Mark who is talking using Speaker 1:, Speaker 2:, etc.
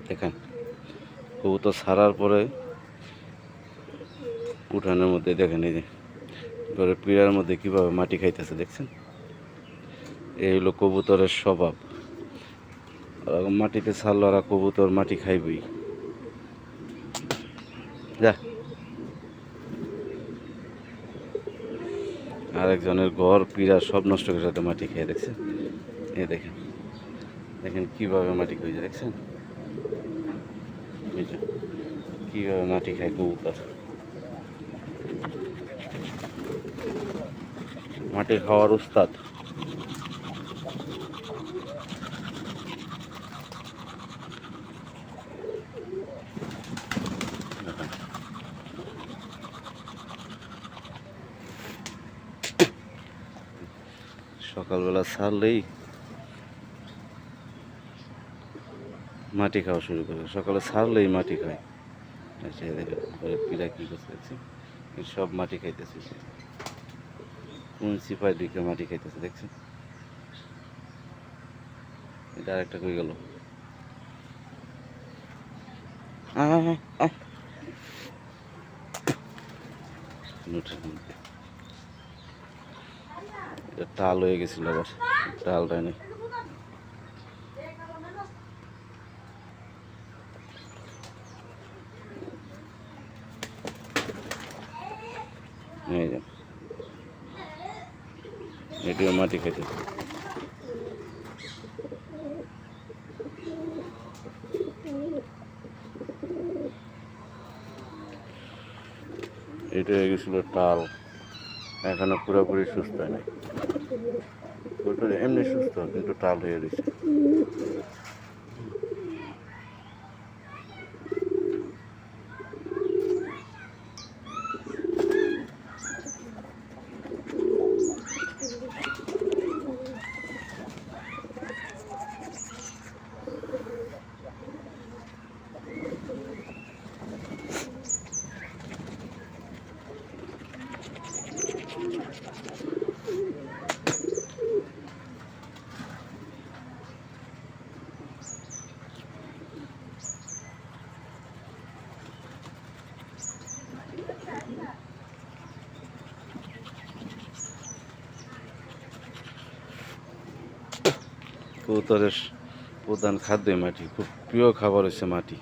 Speaker 1: দেখেন কবুতর ছাড়ার পরে উঠানের মধ্যে দেখেন এই যে ঘরের পিঁড়ার মধ্যে কীভাবে মাটি খাইতেছে দেখছেন। এই হলো কবুতরের স্বভাব। মাটিতে ছাড়লো আর কবুতর মাটি খাইবই। যা আরেকজনের ঘর পিঁড়া সব নষ্ট করে সাথে মাটি খেয়ে দেখছেন। এই দেখেন দেখেন কীভাবে মাটি খাইছে দেখছেন, কীভাবে মাটি খায় কবুতর। মাটি খাওয়ার উস্তাদ। সকালবেলা ছাড়লেই মাটি খাওয়া শুরু করে, সকালে ছাড়লেই মাটি খায়। দেখেন পিঁড়া কী করছে দেখছি, সব মাটি খাইতেছে। কোন সিপাই দিকে মাটি খাইতেছে দেখছেন। এটা আরেকটা কই গেল। টাল হয়ে গেছিল আবার, টালটা নেই। এটিও মাটি খাইতেছে। এটা হয়ে গেছিল টাল, এখনো পুরোপুরি সুস্থ হয় নাই। এমনি সুস্থ কিন্তু টাল হয়ে গেছে। কবুতরের প্রধান খাদ্যই মাটি, খুব প্রিয় খাবার হচ্ছে মাটি।